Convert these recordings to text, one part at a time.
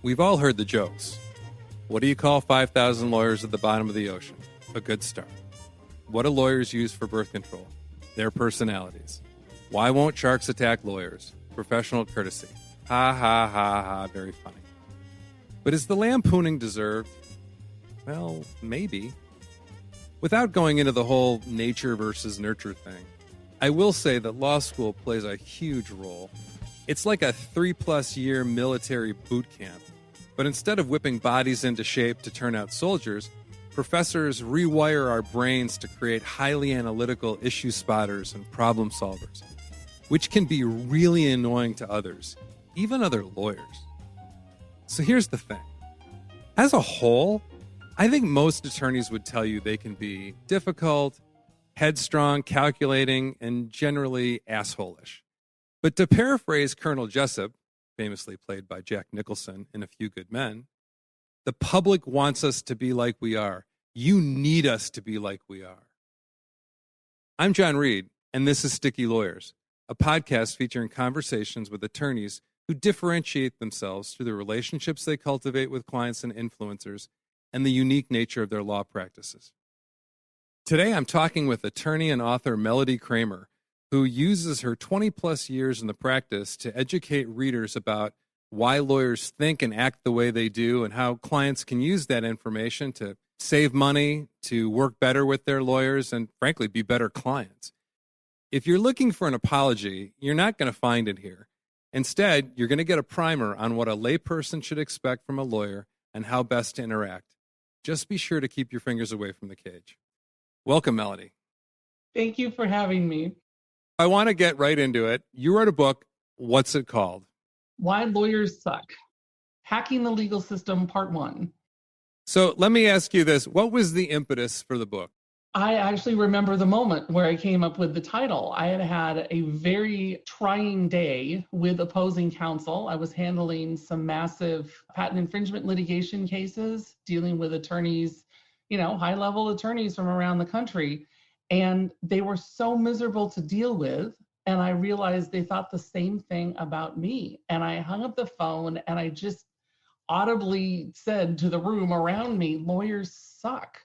We've all heard the jokes. What do you call 5,000 lawyers at the bottom of the ocean? A good start. What do lawyers use for birth control? Their personalities. Why won't sharks attack lawyers? Professional courtesy. Ha, ha, ha, ha. Very funny. But is the lampooning deserved? Well, maybe. Without going into the whole nature versus nurture thing, I will say that law school plays a huge role. It's like a 3+ year military boot camp. But instead of whipping bodies into shape to turn out soldiers, professors rewire our brains to create highly analytical issue spotters and problem solvers, which can be really annoying to others, even other lawyers. So here's the thing. As a whole, I think most attorneys would tell you they can be difficult, headstrong, calculating, and generally asshole-ish. But to paraphrase Colonel Jessup, famously played by Jack Nicholson in A Few Good Men, the public wants us to be like we are. You need us to be like we are. I'm John Reed, and this is Sticky Lawyers, a podcast featuring conversations with attorneys who differentiate themselves through the relationships they cultivate with clients and influencers and the unique nature of their law practices. Today, I'm talking with attorney and author Melody Kramer, who uses her 20+ years in the practice to educate readers about why lawyers think and act the way they do and how clients can use that information to save money, to work better with their lawyers, and frankly, be better clients. If you're looking for an apology, you're not going to find it here. Instead, you're going to get a primer on what a layperson should expect from a lawyer and how best to interact. Just be sure to keep your fingers away from the cage. Welcome, Melody. Thank you for having me. I want to get right into it. You wrote a book. What's it called? Why Lawyers Suck. Hacking the Legal System, Part 1. So let me ask you this. What was the impetus for the book? I actually remember the moment where I came up with the title. I had had a very trying day with opposing counsel. I was handling some massive patent infringement litigation cases, dealing with attorneys, high-level attorneys from around the country. And they were so miserable to deal with. And I realized they thought the same thing about me. And I hung up the phone and I just audibly said to the room around me, lawyers suck.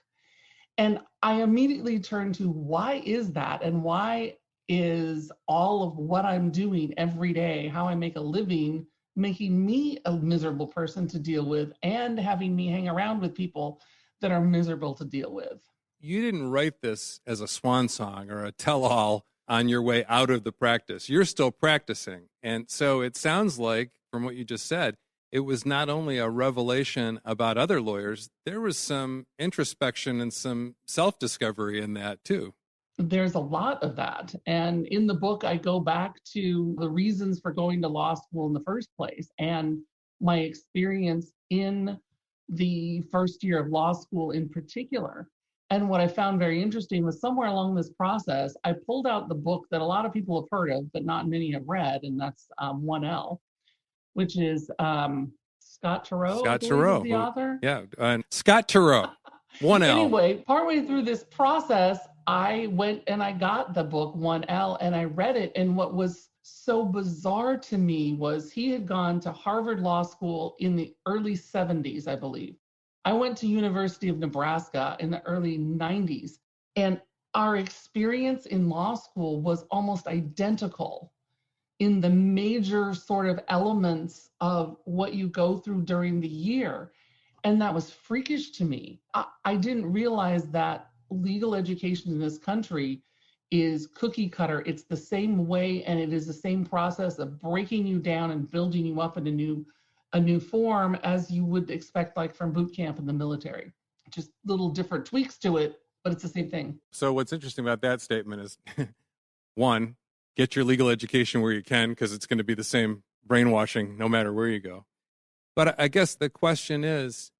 And I immediately turned to why is that? And why is all of what I'm doing every day, how I make a living, making me a miserable person to deal with and having me hang around with people that are miserable to deal with? You didn't write this as a swan song or a tell-all on your way out of the practice. You're still practicing. And so it sounds like, from what you just said, it was not only a revelation about other lawyers, there was some introspection and some self-discovery in that too. There's a lot of that. And in the book, I go back to the reasons for going to law school in the first place and my experience in the first year of law school in particular. And what I found very interesting was somewhere along this process, I pulled out the book that a lot of people have heard of, but not many have read, and that's 1L, which is Scott Turow. Scott Turow, the author. Yeah, Scott Turow, 1L. Anyway, partway through this process, I went and I got the book 1L and I read it. And what was so bizarre to me was he had gone to Harvard Law School in the early 70s, I believe. I went to University of Nebraska in the early 90s, and our experience in law school was almost identical in the major sort of elements of what you go through during the year. And that was freakish to me. I didn't realize that legal education in this country is cookie cutter. It's the same way, and it is the same process of breaking you down and building you up in a new form as you would expect, like from boot camp in the military. Just little different tweaks to it, but it's the same thing. So what's interesting about that statement is, one, get your legal education where you can, because it's going to be the same brainwashing no matter where you go. But I guess the question is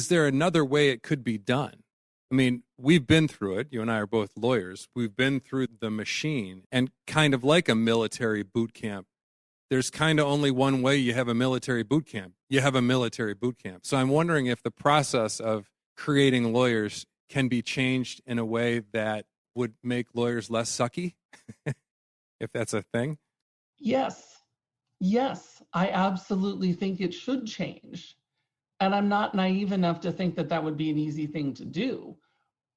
there another way it could be done? I mean, we've been through it. You and I are both lawyers. We've been through the machine, and kind of like a military boot camp, there's kind of only one way you have a military boot camp. You have a military boot camp. So I'm wondering if the process of creating lawyers can be changed in a way that would make lawyers less sucky, if that's a thing. Yes, I absolutely think it should change. And I'm not naive enough to think that that would be an easy thing to do.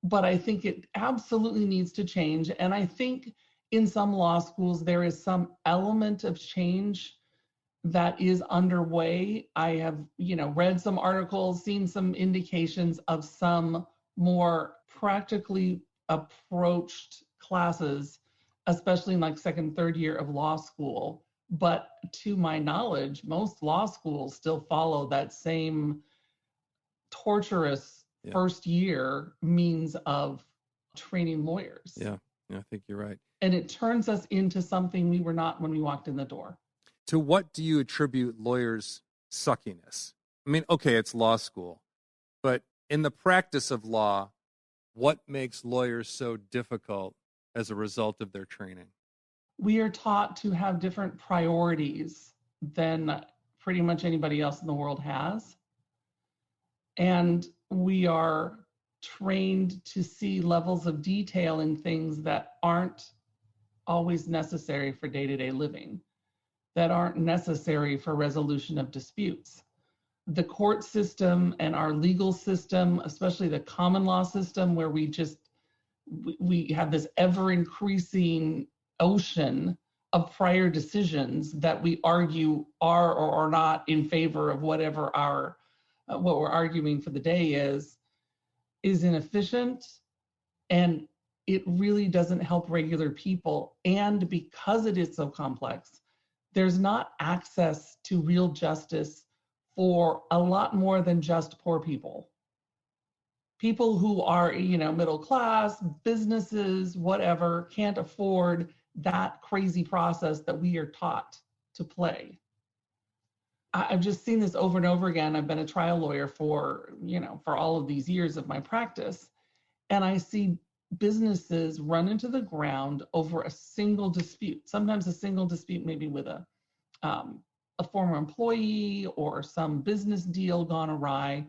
But I think it absolutely needs to change. And I think in some law schools, there is some element of change that is underway. I have, read some articles, seen some indications of some more practically approached classes, especially in like second, third year of law school. But to my knowledge, most law schools still follow that same torturous first year means of training lawyers. Yeah, I think you're right. And it turns us into something we were not when we walked in the door. To what do you attribute lawyers' suckiness? I mean, okay, it's law school, but in the practice of law, what makes lawyers so difficult as a result of their training? We are taught to have different priorities than pretty much anybody else in the world has. And we are trained to see levels of detail in things that aren't always necessary for day-to-day living, that aren't necessary for resolution of disputes. The court system and our legal system, especially the common law system, where we have this ever-increasing ocean of prior decisions that we argue are or are not in favor of whatever what we're arguing for the day is inefficient, and it really doesn't help regular people. And because it is so complex, there's not access to real justice for a lot more than just poor people. People who are, middle class, businesses, whatever, can't afford that crazy process that we are taught to play. I've just seen this over and over again. I've been a trial lawyer for all of these years of my practice. And I see businesses run into the ground over a single dispute, sometimes a single dispute, maybe with a former employee or some business deal gone awry.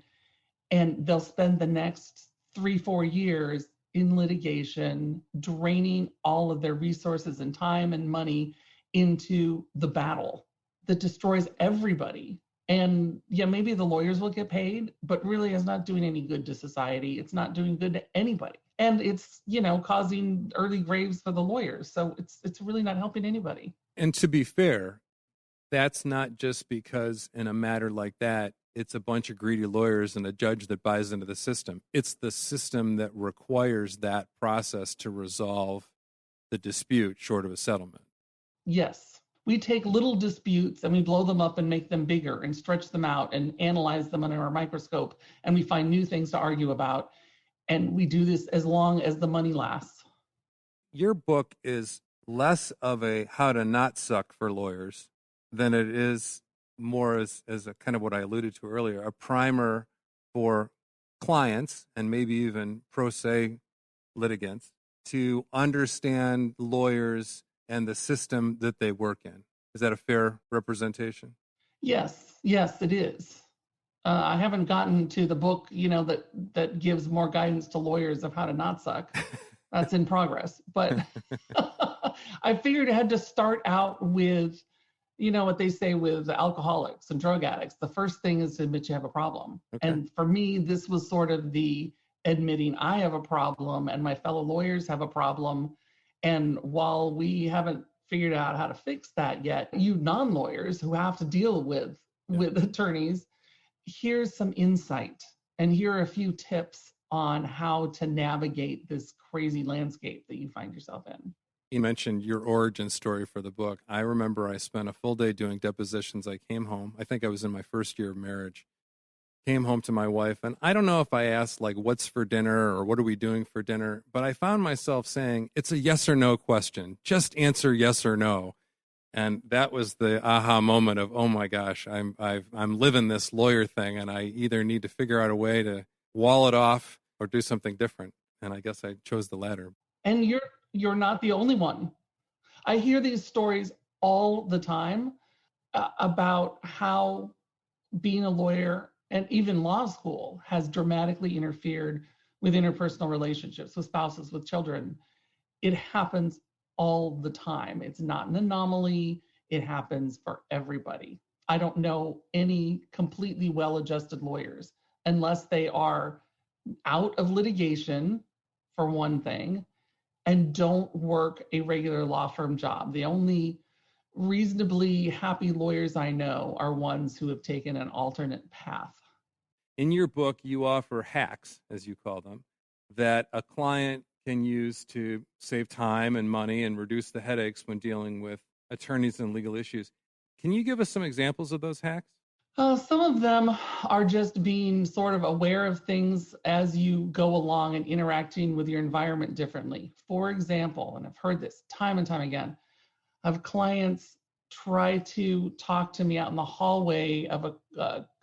And they'll spend the next 3-4 years in litigation, draining all of their resources and time and money into the battle that destroys everybody. And maybe the lawyers will get paid, but really it's not doing any good to society. It's not doing good to anybody. And it's, causing early graves for the lawyers. So it's really not helping anybody. And to be fair, that's not just because in a matter like that, it's a bunch of greedy lawyers and a judge that buys into the system. It's the system that requires that process to resolve the dispute short of a settlement. Yes. We take little disputes and we blow them up and make them bigger and stretch them out and analyze them under our microscope. And we find new things to argue about. And we do this as long as the money lasts. Your book is less of a how to not suck for lawyers than it is more as a kind of what I alluded to earlier, a primer for clients and maybe even pro se litigants to understand lawyers and the system that they work in. Is that a fair representation? Yes, it is. I haven't gotten to the book, that gives more guidance to lawyers of how to not suck. That's in progress. But I figured I had to start out with, what they say with alcoholics and drug addicts. The first thing is to admit you have a problem. Okay. And for me, this was sort of the admitting I have a problem and my fellow lawyers have a problem. And while we haven't figured out how to fix that yet, you non-lawyers who have to deal with attorneys, here's some insight. And here are a few tips on how to navigate this crazy landscape that you find yourself in. You mentioned your origin story for the book. I remember I spent a full day doing depositions. I came home. I think I was in my first year of marriage. Came home to my wife, and I don't know if I asked, like, what's for dinner or what are we doing for dinner, but I found myself saying, it's a yes or no question. Just answer yes or no. And that was the aha moment of, oh my gosh, I'm living this lawyer thing, and I either need to figure out a way to wall it off or do something different. And I guess I chose the latter. And you're not the only one. I hear these stories all the time about how being a lawyer and even law school has dramatically interfered with interpersonal relationships, with spouses, with children. It happens all the time. It's not an anomaly. It happens for everybody. I don't know any completely well-adjusted lawyers unless they are out of litigation, for one thing, and don't work a regular law firm job. The only reasonably happy lawyers I know are ones who have taken an alternate path. In your book, you offer hacks, as you call them, that a client can use to save time and money and reduce the headaches when dealing with attorneys and legal issues. Can you give us some examples of those hacks? Some of them are just being sort of aware of things as you go along and interacting with your environment differently. For example, and I've heard this time and time again, I have clients try to talk to me out in the hallway of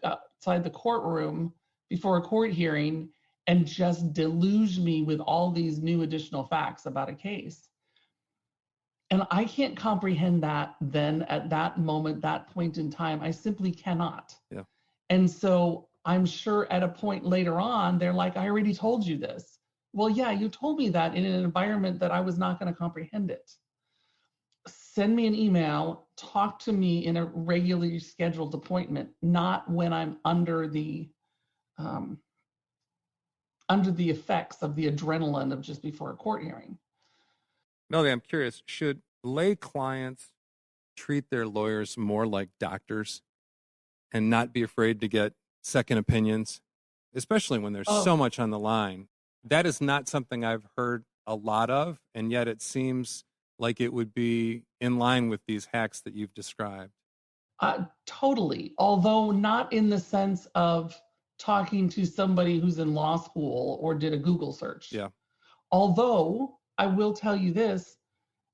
outside the courtroom before a court hearing and just deluge me with all these new additional facts about a case. And I can't comprehend that then at that moment, that point in time. I simply cannot. Yeah. And so I'm sure at a point later on, they're like, I already told you this. Well, yeah, you told me that in an environment that I was not going to comprehend it. Send me an email, talk to me in a regularly scheduled appointment, not when I'm under the effects of the adrenaline of just before a court hearing. Melody, I'm curious, should lay clients treat their lawyers more like doctors and not be afraid to get second opinions, especially when there's so much on the line? That is not something I've heard a lot of, and yet it seems like it would be in line with these hacks that you've described. Totally, although not in the sense of talking to somebody who's in law school or did a Google search. Yeah. Although I will tell you this,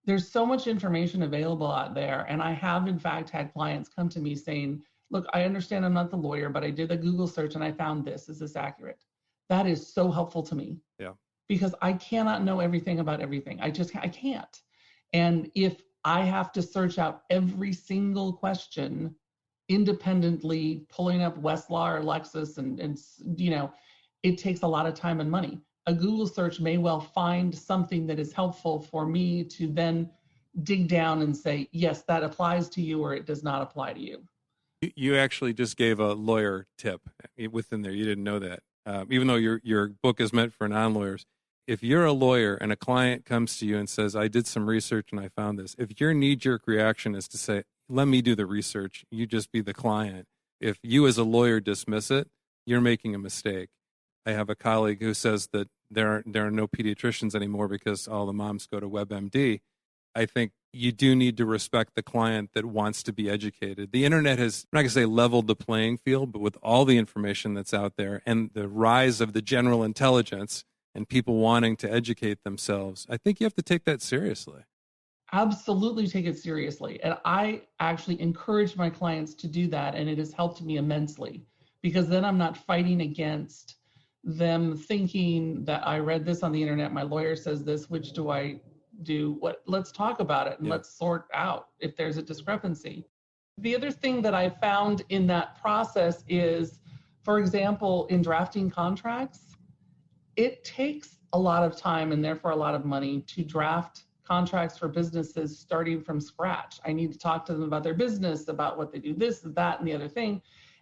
there's so much information available out there. And I have, in fact, had clients come to me saying, look, I understand I'm not the lawyer, but I did a Google search and I found this. Is this accurate? That is so helpful to me. Yeah. Because I cannot know everything about everything. I can't. And if I have to search out every single question independently, pulling up Westlaw or Lexis, and it takes a lot of time and money. A Google search may well find something that is helpful for me to then dig down and say, yes, that applies to you, or it does not apply to you. You actually just gave a lawyer tip within there. You didn't know that. Even though your book is meant for non-lawyers. If you're a lawyer and a client comes to you and says, I did some research and I found this, if your knee-jerk reaction is to say, let me do the research, you just be the client. If you as a lawyer dismiss it, you're making a mistake. I have a colleague who says that there are no pediatricians anymore because all the moms go to WebMD. I think you do need to respect the client that wants to be educated. The internet has, I'm not going to say leveled the playing field, but with all the information that's out there and the rise of the general intelligence and people wanting to educate themselves, I think you have to take that seriously. Absolutely take it seriously. And I actually encourage my clients to do that. And it has helped me immensely because then I'm not fighting against them thinking that I read this on the internet, my lawyer says this, which do I do? What? Let's talk about it and let's sort out if there's a discrepancy. The other thing that I found in that process is, for example, in drafting contracts, it takes a lot of time and therefore a lot of money to draft contracts for businesses starting from scratch. I need to talk to them about their business, about what they do, this, that, and the other thing.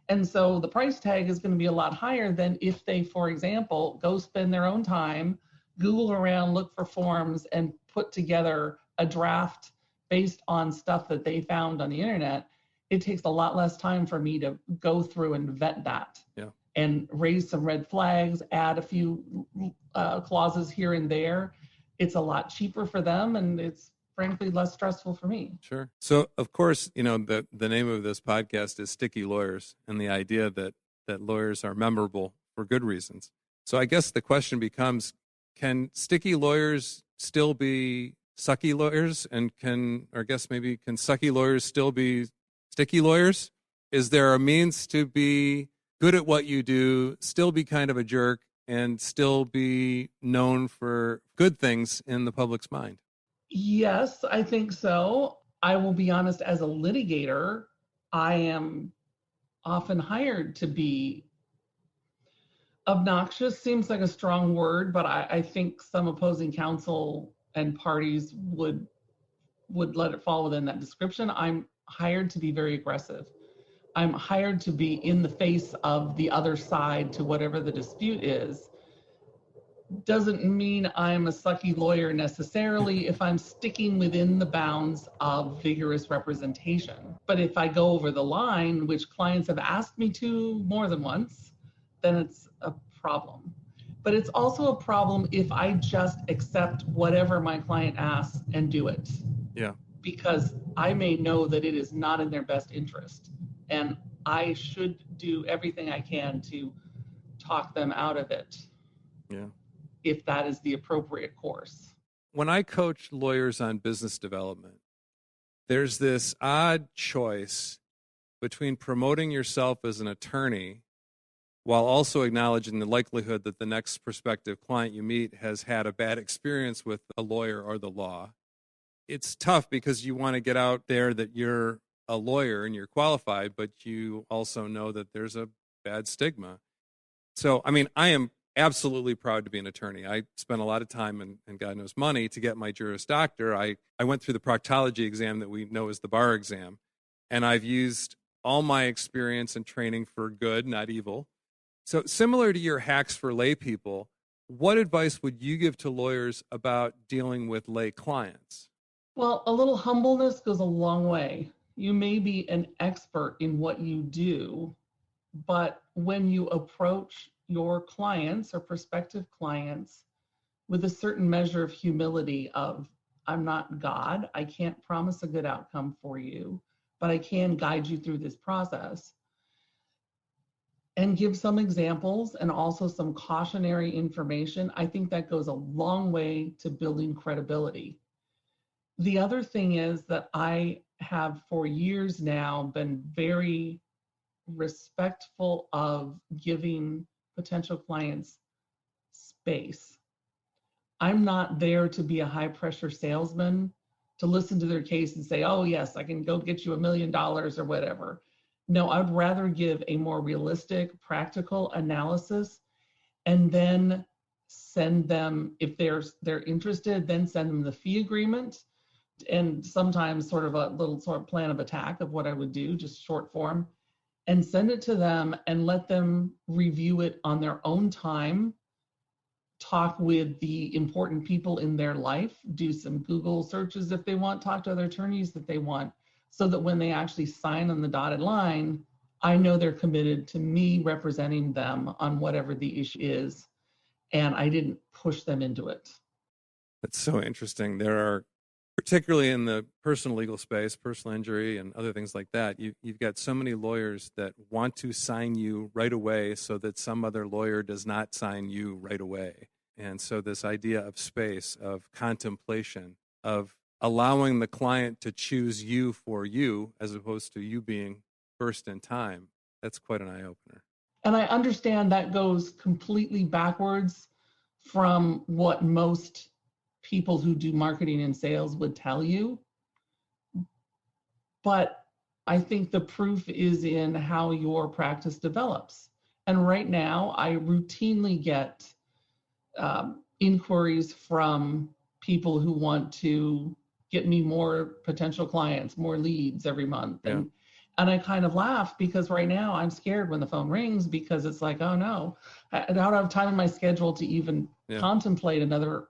And so the price tag is going to be a lot higher than if they, for example, go spend their own time, Google around, look for forms, and put together a draft based on stuff that they found on the internet. It takes a lot less time for me to go through and vet that and raise some red flags, add a few clauses here and there. It's a lot cheaper for them, and it's frankly less stressful for me. Sure. So, of course, the name of this podcast is Sticky Lawyers, and the idea that lawyers are memorable for good reasons. So I guess the question becomes, can sticky lawyers still be sucky lawyers? And can sucky lawyers still be sticky lawyers? Is there a means to be good at what you do, still be kind of a jerk, and still be known for good things in the public's mind? Yes, I think so. I will be honest, as a litigator, I am often hired to be obnoxious. Seems like a strong word, but I think some opposing counsel and parties would let it fall within that description. I'm hired to be very aggressive. I'm hired to be in the face of the other side to whatever the dispute is, doesn't mean I'm a sucky lawyer necessarily if I'm sticking within the bounds of vigorous representation. But if I go over the line, which clients have asked me to more than once, then it's a problem. But it's also a problem if I just accept whatever my client asks and do it. Yeah. Because I may know that it is not in their best interest. And I should do everything I can to talk them out of it. Yeah. If that is the appropriate course. When I coach lawyers on business development, there's this odd choice between promoting yourself as an attorney while also acknowledging the likelihood that the next prospective client you meet has had a bad experience with a lawyer or the law. It's tough because you want to get out there that you're a lawyer and you're qualified, but you also know that there's a bad stigma. So, I mean, I am absolutely proud to be an attorney. I spent a lot of time and God knows money to get my Juris Doctor. I went through the proctology exam that we know as the bar exam, and I've used all my experience and training for good, not evil. So similar to your hacks for lay people, what advice would you give to lawyers about dealing with lay clients? Well, a little humbleness goes a long way. You may be an expert in what you do, but when you approach your clients or prospective clients with a certain measure of humility of, I'm not God, I can't promise a good outcome for you, but I can guide you through this process, and give some examples and also some cautionary information, I think that goes a long way to building credibility. The other thing is that I have for years now been very respectful of giving potential clients space. I'm not there to be a high pressure salesman to listen to their case and say, oh yes, I can go get you $1 million or whatever. No, I'd rather give a more realistic, practical analysis and then send them, if they're interested, then send them the fee agreement and sometimes sort of a little sort of plan of attack of what I would do, just short form, and send it to them and let them review it on their own time, talk with the important people in their life, do some Google searches if they want, talk to other attorneys that they want, so that when they actually sign on the dotted line, I know they're committed to me representing them on whatever the issue is, and I didn't push them into it. That's so interesting. There are, particularly in the personal legal space, personal injury and other things like that, you've got so many lawyers that want to sign you right away so that some other lawyer does not sign you right away. And so this idea of space, of contemplation, of allowing the client to choose you for you as opposed to you being first in time, that's quite an eye-opener. And I understand that goes completely backwards from what most people who do marketing and sales would tell you. But I think the proof is in how your practice develops. And right now, I routinely get inquiries from people who want to get me more potential clients, more leads every month. Yeah. And I kind of laugh because right now I'm scared when the phone rings because it's like, oh no, I don't have time in my schedule to even contemplate another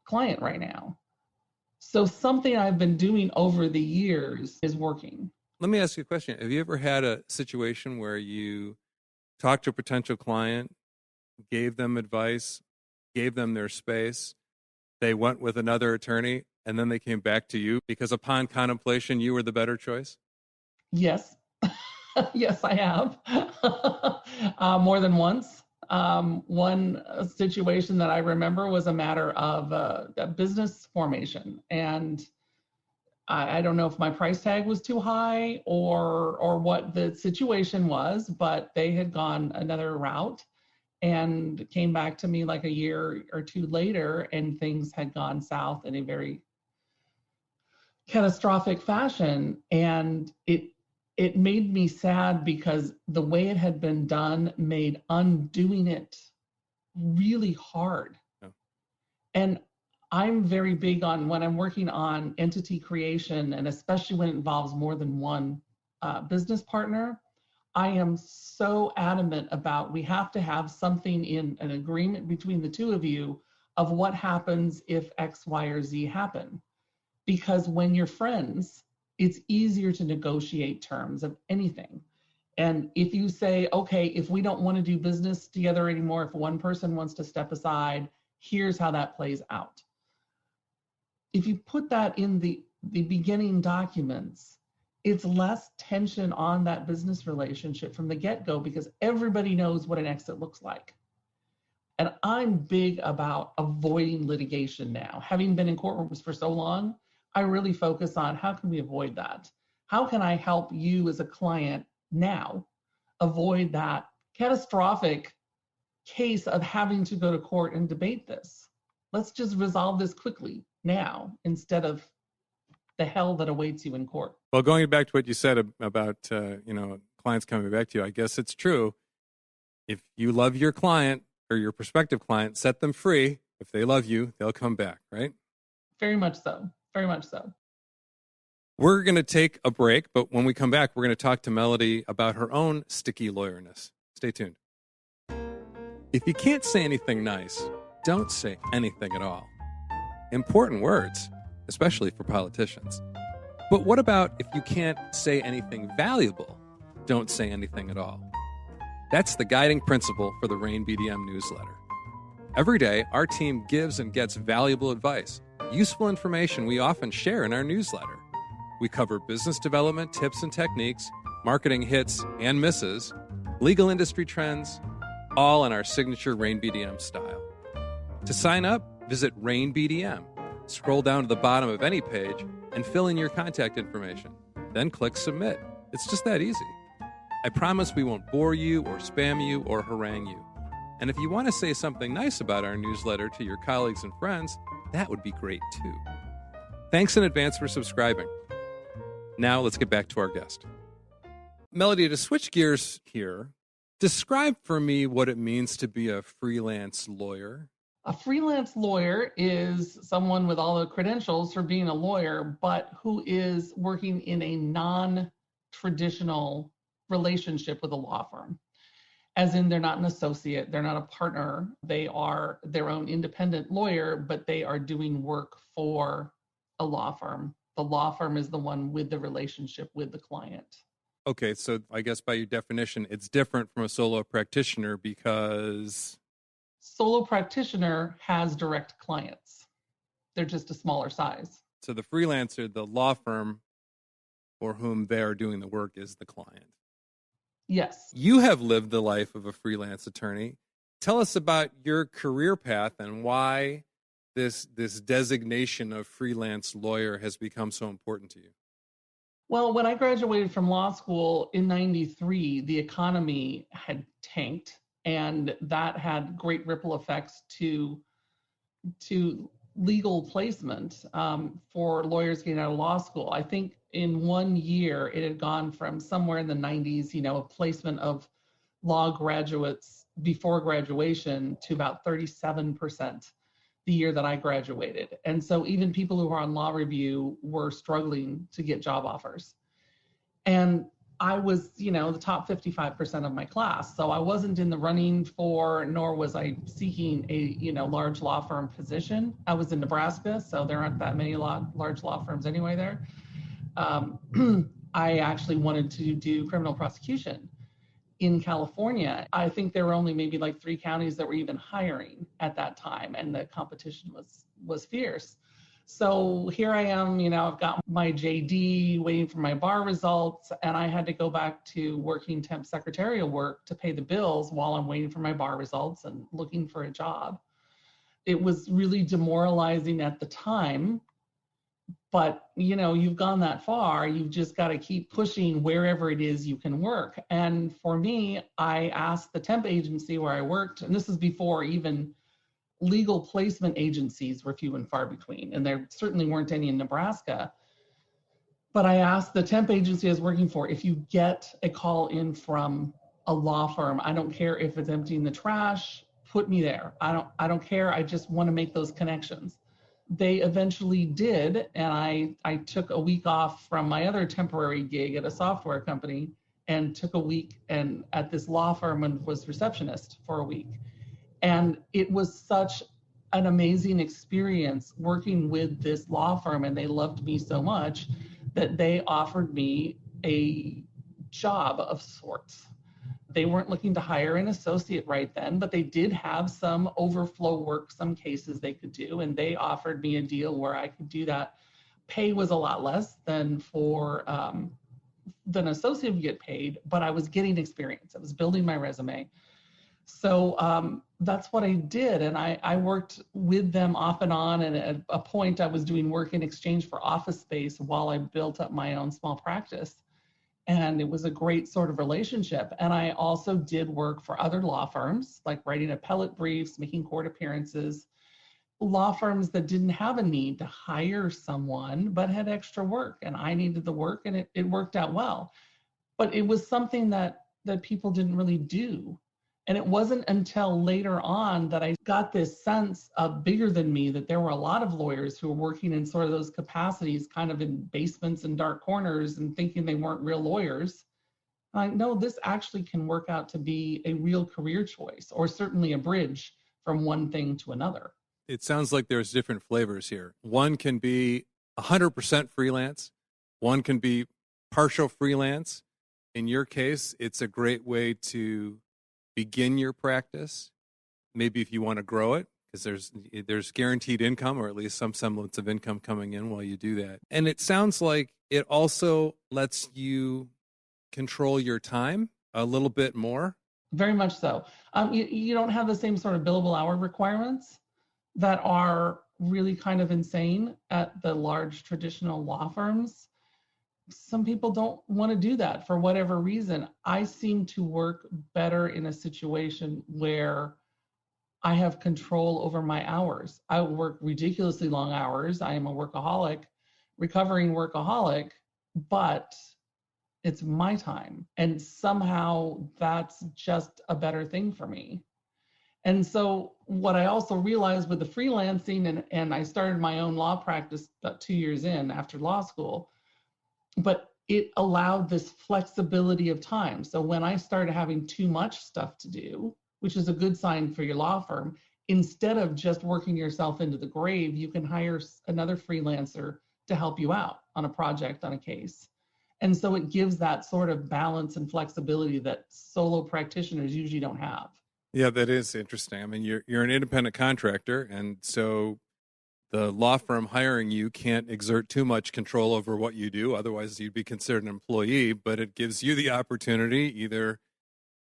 client right now. So something I've been doing over the years is working. Let me ask you a question. Have you ever had a situation where you talked to a potential client, gave them advice, gave them their space, they went with another attorney, and then they came back to you because upon contemplation, you were the better choice? Yes. Yes, I have. More than once. One situation that I remember was a matter of a business formation. And I don't know if my price tag was too high or what the situation was, but they had gone another route and came back to me like a year or two later, and things had gone south in a very catastrophic fashion. And it made me sad because the way it had been done made undoing it really hard. Yeah. And I'm very big on when I'm working on entity creation, and especially when it involves more than one business partner, I am so adamant about we have to have something in an agreement between the two of you of what happens if X, Y, or Z happen. Because when you're friends, it's easier to negotiate terms of anything. And if you say, okay, if we don't want to do business together anymore, if one person wants to step aside, here's how that plays out. If you put that in the beginning documents, it's less tension on that business relationship from the get-go because everybody knows what an exit looks like. And I'm big about avoiding litigation now. Having been in courtrooms for so long, I really focus on how can we avoid that? How can I help you as a client now avoid that catastrophic case of having to go to court and debate this? Let's just resolve this quickly now instead of the hell that awaits you in court. Well, going back to what you said about clients coming back to you, I guess it's true. If you love your client or your prospective client, set them free. If they love you, they'll come back, right? Very much so. Very much so. We're going to take a break, but when we come back, we're going to talk to Melody about her own sticky lawyerness. Stay tuned. If you can't say anything nice, don't say anything at all. Important words, especially for politicians. But what about if you can't say anything valuable? Don't say anything at all. That's the guiding principle for the Rain BDM newsletter. Every day, our team gives and gets valuable advice, useful information we often share in our newsletter. We cover business development tips and techniques, marketing hits and misses, legal industry trends, all in our signature Rain BDM style. To sign up, visit Rain BDM. Scroll down to the bottom of any page and fill in your contact information. Then click Submit. It's just that easy. I promise we won't bore you or spam you or harangue you. And if you want to say something nice about our newsletter to your colleagues and friends, that would be great too. Thanks in advance for subscribing. Now let's get back to our guest. Melody, to switch gears here, describe for me what it means to be a freelance lawyer. A freelance lawyer is someone with all the credentials for being a lawyer, but who is working in a non-traditional relationship with a law firm. As in, they're not an associate, they're not a partner, they are their own independent lawyer, but they are doing work for a law firm. The law firm is the one with the relationship with the client. Okay, so I guess by your definition, it's different from a solo practitioner because... Solo practitioner has direct clients. They're just a smaller size. So the freelancer, the law firm for whom they are doing the work is the client. Yes. You have lived the life of a freelance attorney. Tell us about your career path and why this designation of freelance lawyer has become so important to you. Well, when I graduated from law school in '93, the economy had tanked. And that had great ripple effects to legal placement for lawyers getting out of law school. I think in 1 year, it had gone from somewhere in the 90s, a placement of law graduates before graduation to about 37% the year that I graduated. And so even people who were on law review were struggling to get job offers. And I was, the top 55% of my class. So I wasn't in the running for, nor was I seeking a, large law firm position. I was in Nebraska, so there aren't that many large law firms anyway there. I actually wanted to do criminal prosecution in California. I think there were only maybe like 3 counties that were even hiring at that time, and the competition was fierce. So here I am, I've got my JD, waiting for my bar results, and I had to go back to working temp secretarial work to pay the bills while I'm waiting for my bar results and looking for a job. It was really demoralizing at the time, but you've gone that far, you've just got to keep pushing wherever it is you can work. And for me, I asked the temp agency where I worked, and this is before even legal placement agencies were few and far between, and there certainly weren't any in Nebraska. But I asked the temp agency I was working for, if you get a call in from a law firm, I don't care if it's emptying the trash, put me there. I don't care. I just want to make those connections. They eventually did, and I took a week off from my other temporary gig at a software company and took a week and at this law firm and was receptionist for a week. And it was such an amazing experience working with this law firm, and they loved me so much that they offered me a job of sorts. They weren't looking to hire an associate right then, but they did have some overflow work, some cases they could do, and they offered me a deal where I could do that. Pay was a lot less than for than associate would get paid, but I was getting experience. I was building my resume. So that's what I did. And I worked with them off and on. And at a point I was doing work in exchange for office space while I built up my own small practice. And it was a great sort of relationship. And I also did work for other law firms, like writing appellate briefs, making court appearances, law firms that didn't have a need to hire someone, but had extra work. And I needed the work, and it worked out well. But it was something that people didn't really do. And it wasn't until later on that I got this sense of bigger than me, that there were a lot of lawyers who were working in sort of those capacities, kind of in basements and dark corners and thinking they weren't real lawyers. Like, no, this actually can work out to be a real career choice, or certainly a bridge from one thing to another. It sounds like there's different flavors here. One can be 100% freelance. One can be partial freelance. In your case, it's a great way to begin your practice. Maybe if you want to grow it, because there's guaranteed income, or at least some semblance of income coming in while you do that. And it sounds like it also lets you control your time a little bit more. Very much so. You don't have the same sort of billable hour requirements that are really kind of insane at the large traditional law firms. Some people don't want to do that for whatever reason. I seem to work better in a situation where I have control over my hours. I work ridiculously long hours. I am a workaholic, recovering workaholic, but it's my time. And somehow that's just a better thing for me. And so what I also realized with the freelancing, and I started my own law practice about 2 years in after law school, but it allowed this flexibility of time. So when I started having too much stuff to do, which is a good sign for your law firm, instead of just working yourself into the grave, you can hire another freelancer to help you out on a project, on a case. And so it gives that sort of balance and flexibility that solo practitioners usually don't have. Yeah, that is interesting. I mean, you're an independent contractor, and so the law firm hiring you can't exert too much control over what you do. Otherwise, you'd be considered an employee, but it gives you the opportunity, either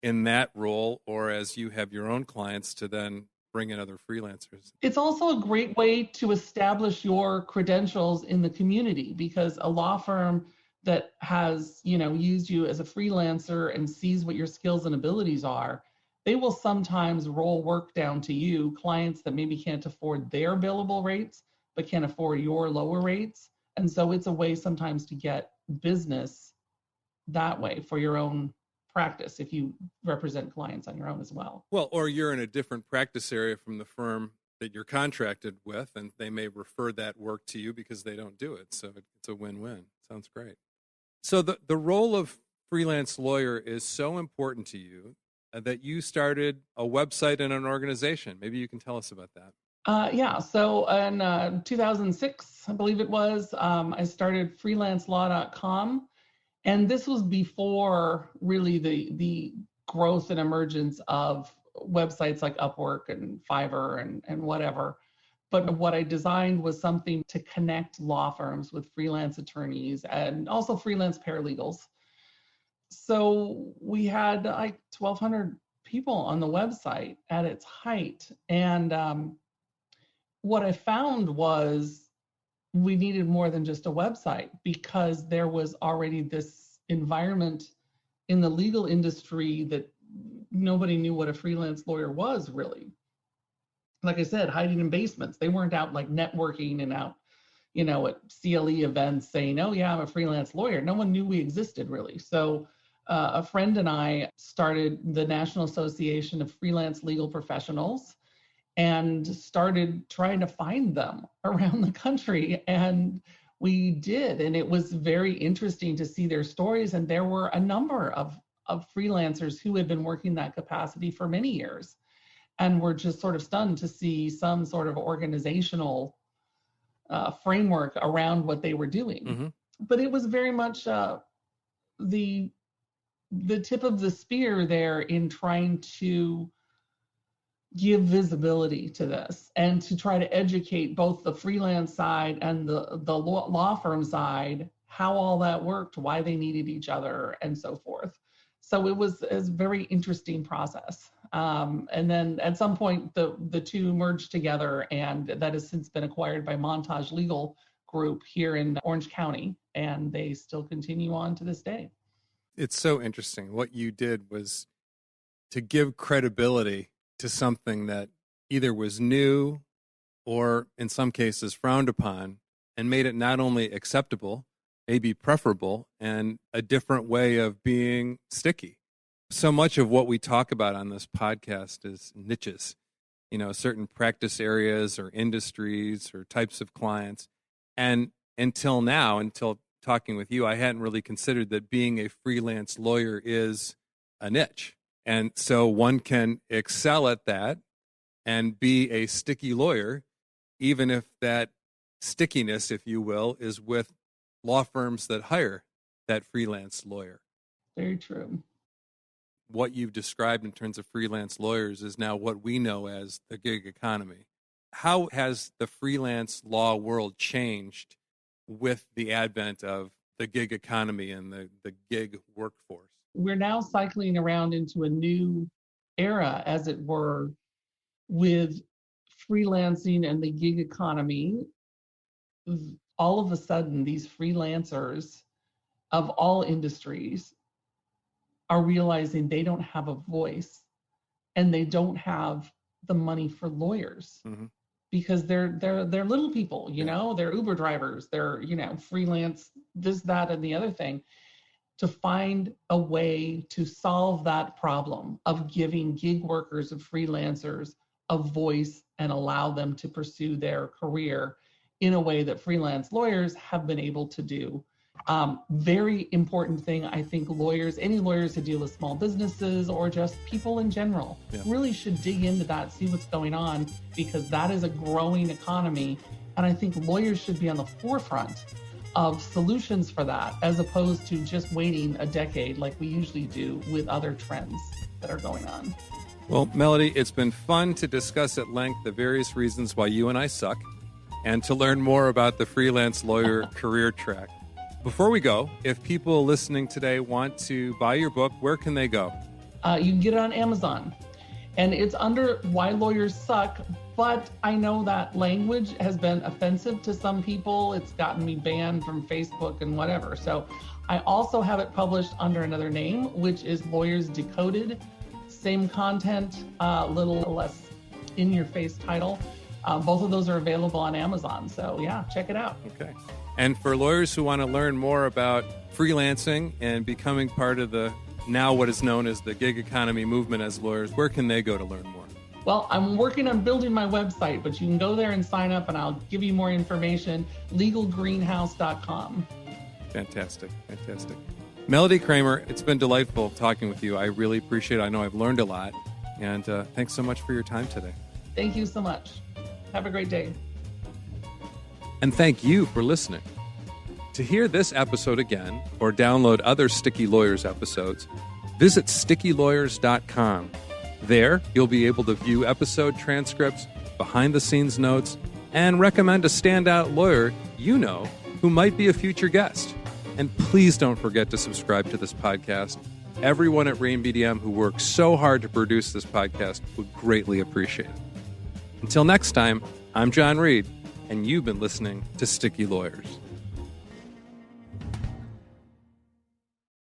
in that role or as you have your own clients, to then bring in other freelancers. It's also a great way to establish your credentials in the community, because a law firm that has, used you as a freelancer and sees what your skills and abilities are, they will sometimes roll work down to you, clients that maybe can't afford their billable rates, but can afford your lower rates. And so it's a way sometimes to get business that way for your own practice, if you represent clients on your own as well. Well, or you're in a different practice area from the firm that you're contracted with, and they may refer that work to you because they don't do it. So it's a win-win. Sounds great. So the role of freelance lawyer is so important to you that you started a website and an organization. Maybe you can tell us about that. Yeah, so in 2006, I believe it was, I started freelancelaw.com. And this was before really the growth and emergence of websites like Upwork and Fiverr and whatever. But what I designed was something to connect law firms with freelance attorneys and also freelance paralegals. So we had like 1,200 people on the website at its height. And what I found was we needed more than just a website, because there was already this environment in the legal industry that nobody knew what a freelance lawyer was, really. Like I said, hiding in basements. They weren't out like networking and out, at CLE events saying, oh yeah, I'm a freelance lawyer. No one knew we existed, really. So a friend and I started the National Association of Freelance Legal Professionals and started trying to find them around the country. And We did, and it was very interesting to see their stories. And there were a number of freelancers who had been working that capacity for many years and were just sort of stunned to see some sort of organizational framework around what they were doing. Mm-hmm. But it was very much the tip of the spear there in trying to give visibility to this and to try to educate both the freelance side and the law firm side, how all that worked, why they needed each other, and so forth. So it was a very interesting process. And then at some point, the two merged together, and that has since been acquired by Montage Legal Group here in Orange County, and they still continue on to this day. It's so interesting. What you did was to give credibility to something that either was new or in some cases frowned upon, and made it not only acceptable, maybe preferable, and a different way of being sticky. So much of what we talk about on this podcast is niches, certain practice areas or industries or types of clients. And until talking with you, I hadn't really considered that being a freelance lawyer is a niche. And so one can excel at that and be a sticky lawyer, even if that stickiness, if you will, is with law firms that hire that freelance lawyer. Very true. What you've described in terms of freelance lawyers is now what we know as the gig economy. How has the freelance law world changed with the advent of the gig economy and the gig workforce? We're now cycling around into a new era, as it were, with freelancing and the gig economy. All of a sudden, these freelancers of all industries are realizing they don't have a voice and they don't have the money for lawyers. Mm-hmm. Because they're little people, they're Uber drivers, they're, freelance, this, that, and the other thing. To find a way to solve that problem of giving gig workers and freelancers a voice and allow them to pursue their career in a way that freelance lawyers have been able to do. Very important thing, I think any lawyers who deal with small businesses or just people in general, really should dig into that, see what's going on, because that is a growing economy. And I think lawyers should be on the forefront of solutions for that, as opposed to just waiting a decade like we usually do with other trends that are going on. Well, Melody, it's been fun to discuss at length the various reasons why you and I suck, and to learn more about the freelance lawyer career track. Before we go, if people listening today want to buy your book, where can they go? You can get it on Amazon. And it's under Why Lawyers Suck, but I know that language has been offensive to some people. It's gotten me banned from Facebook and whatever. So I also have it published under another name, which is Lawyers Decoded. Same content, a little less in-your-face title. Both of those are available on Amazon. So yeah, check it out. Okay. And for lawyers who want to learn more about freelancing and becoming part of the now what is known as the gig economy movement as lawyers, where can they go to learn more? Well, I'm working on building my website, but you can go there and sign up and I'll give you more information, legalgreenhouse.com. Fantastic. Melody Kramer, it's been delightful talking with you. I really appreciate it. I know I've learned a lot. And thanks so much for your time today. Thank you so much. Have a great day. And thank you for listening. To hear this episode again or download other Sticky Lawyers episodes, visit stickylawyers.com. There, you'll be able to view episode transcripts, behind-the-scenes notes, and recommend a standout lawyer you know who might be a future guest. And please don't forget to subscribe to this podcast. Everyone at Rain BDM who works so hard to produce this podcast would greatly appreciate it. Until next time, I'm John Reed, and you've been listening to Sticky Lawyers.